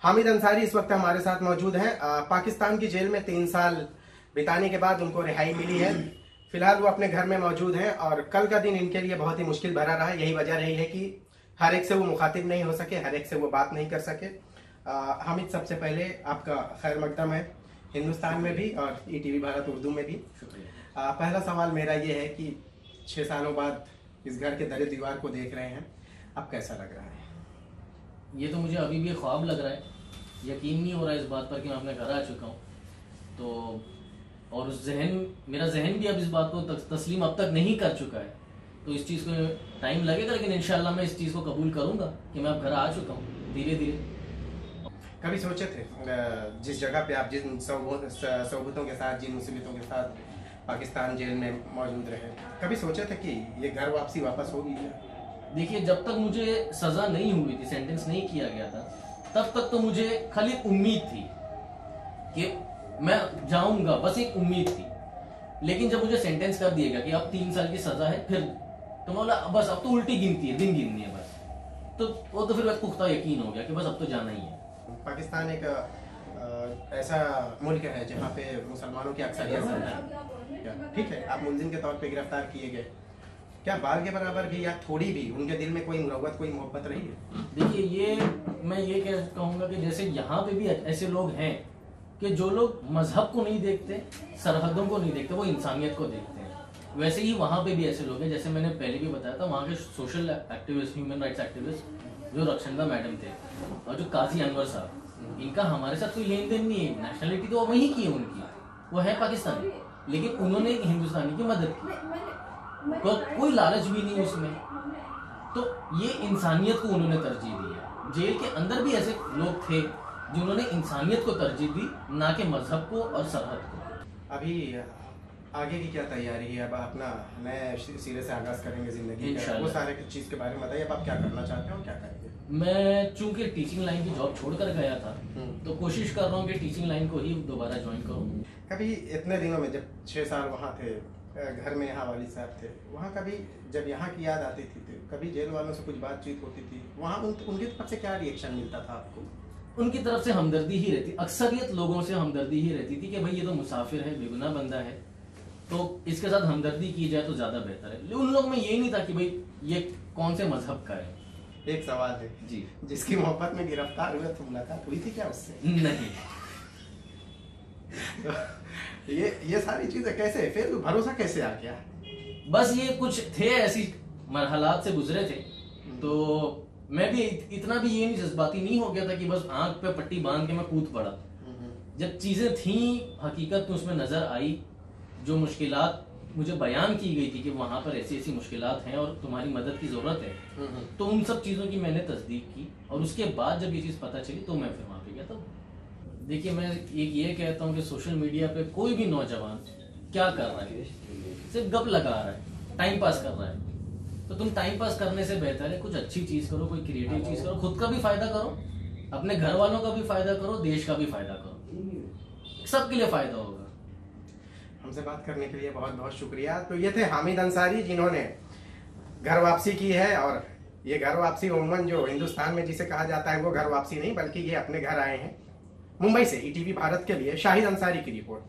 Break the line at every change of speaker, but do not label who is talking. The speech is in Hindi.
हामिद अंसारी इस वक्त हमारे साथ मौजूद हैं। पाकिस्तान की जेल में 3 साल बिताने के बाद उनको रिहाई मिली है। फिलहाल वो अपने घर में मौजूद हैं और कल का दिन इनके लिए बहुत ही मुश्किल भरा रहा। यही वजह रही है कि हर एक से वो मुखातिब नहीं हो सके, हर एक से वो बात नहीं कर सके। हामिद, सबसे पहले आपका खैर मकदम है हिंदुस्तान में भी और ETV भारत उर्दू में भी। पहला सवाल मेरा ये है कि 6 सालों बाद इस घर के दरे दीवार को देख रहे हैं, अब कैसा लग रहा है?
ये तो मुझे अभी भी ख्वाब लग रहा है, यकीन नहीं हो रहा है इस बात पर कि मैं अपने घर आ चुका हूँ। तो और मेरा जहन भी अब इस बात को तस्लीम अब तक नहीं कर चुका है। तो इस चीज़ को टाइम लगेगा, लेकिन इंशाल्लाह मैं इस चीज़ को कबूल करूँगा कि मैं अब घर आ चुका हूँ धीरे धीरे।
कभी सोचे थे जिस जगह पे आप जिन सहूलतों के साथ, जिन मुसीबतों के साथ पाकिस्तान जेल में मौजूद रहे, कभी सोचे थे कि ये घर वापसी वापस होगी?
देखिए, जब तक मुझे सजा नहीं हुई थी, सेंटेंस नहीं किया गया था, तब तक तो मुझे खाली उम्मीद थी कि मैं जाऊंगा, बस एक उम्मीद थी। लेकिन जब मुझे सेंटेंस कर दिया गया कि अब 3 साल की सजा है, फिर तो बोला बस अब तो उल्टी गिनती है, दिन गिननी है बस। तो वो तो फिर पुख्ता यकीन हो गया कि बस अब तो जाना ही है।
पाकिस्तान एक ऐसा मुल्क है जहाँ पे मुसलमानों की अक्सरियत है। ठीक है, आप मुलजिम के तौर पे गिरफ्तार किए गए, क्या बाल के बराबर भी या थोड़ी भी उनके दिल में कोई मुरव्वत, कोई मोहब्बत रही है?
देखिए, मैं ये कहूँगा कि जैसे यहाँ पे भी ऐसे लोग हैं कि जो लोग मजहब को नहीं देखते, सरहदों को नहीं देखते, वो इंसानियत को देखते हैं। वैसे ही वहाँ पे भी ऐसे लोग हैं, जैसे मैंने पहले भी बताया था, वहाँ के social activist, human rights activist जो रक्षणदा मैडम थे और जो काजी अनवर साहब, इनका हमारे साथ कोई लेन देन नहीं है। नेशनलिटी तो वहीं की है उनकी, वो है पाकिस्तानी, लेकिन उन्होंने एक हिंदुस्तानी की मदद की, तो कोई लालच भी नहीं उसमें। तो ये इंसानियत को उन्होंने तरजीह दी है। जेल के अंदर भी ऐसे लोग थे जिन्होंने इंसानियत को तरजीह दी, ना कि मजहब को और सरहद को।
अभी आगे की क्या तैयारी है? अब अपना नए सिरे से आगाज करेंगे जिंदगी का, वो सारे चीज के बारे में बताइए। अब आप क्या करना चाहते हो, क्या करेंगे?
मैं चूंकि टीचिंग लाइन की जॉब छोड़कर गया था, तो कोशिश कर रहा हूँ कि टीचिंग लाइन को ही दोबारा ज्वाइन करूँ।
कभी इतने दिनों में, जब 6 साल वहाँ थे, घर में यहाँ वालिद साहब थे, वहाँ कभी जब यहाँ की याद आती थी, कभी जेल वालों से कुछ बातचीत होती थी, वहाँ उनकी तरफ से क्या रिएक्शन मिलता था आपको?
उनकी तरफ से हमदर्दी ही रहती, अक्सरियत लोगों से हमदर्दी ही रहती थी कि भाई ये तो मुसाफिर है, बेगुनाह बंदा है, तो इसके साथ हमदर्दी की जाए तो ज्यादा बेहतर है। उन लोगों में ये नहीं था कि भाई ये कौन से मजहब का है।
एक सवाल है जी, जिसकी मोहब्बत में गिरफ्तार हुए तो मुलाकात हुई थी क्या उससे?
नहीं।
ये सारी चीजें कैसे, फिर भरोसा कैसे आ गया?
बस ये कुछ थे, ऐसी मरहलात से गुजरे थे, तो मैं भी इतना भी ये नहीं जज्बाती नहीं हो गया था कि बस आंख पे पट्टी बांध के मैं कूद पड़ा। जब चीजें थी, हकीकत में उसमें नजर आई, जो मुश्किलात मुझे बयान की गई थी कि वहां पर ऐसी ऐसी मुश्किलात हैं और तुम्हारी मदद की जरूरत है, तो उन सब चीजों की मैंने तस्दीक की। और उसके बाद जब ये चीज पता चली तो मैं फिर वहां पे गया। तो देखिए, मैं ये कहता हूँ कि सोशल मीडिया पे कोई भी नौजवान क्या कर रहा है, सिर्फ गप लगा रहा है, टाइम पास कर रहा है। तो तुम टाइम पास करने से बेहतर है कुछ अच्छी चीज करो, कोई क्रिएटिव चीज करो, खुद का भी फायदा करो, अपने घर वालों का भी फायदा करो, देश का भी फायदा करो, सबके लिए फायदा होगा।
हमसे बात करने के लिए बहुत बहुत शुक्रिया। तो ये थे हामिद अंसारी, जिन्होंने घर वापसी की है। और ये घर वापसी उम्मन जो हिंदुस्तान में जिसे कहा जाता है वो घर वापसी नहीं, बल्कि ये अपने घर आए हैं। मुंबई से ETV भारत के लिए शाहिद अंसारी की रिपोर्ट।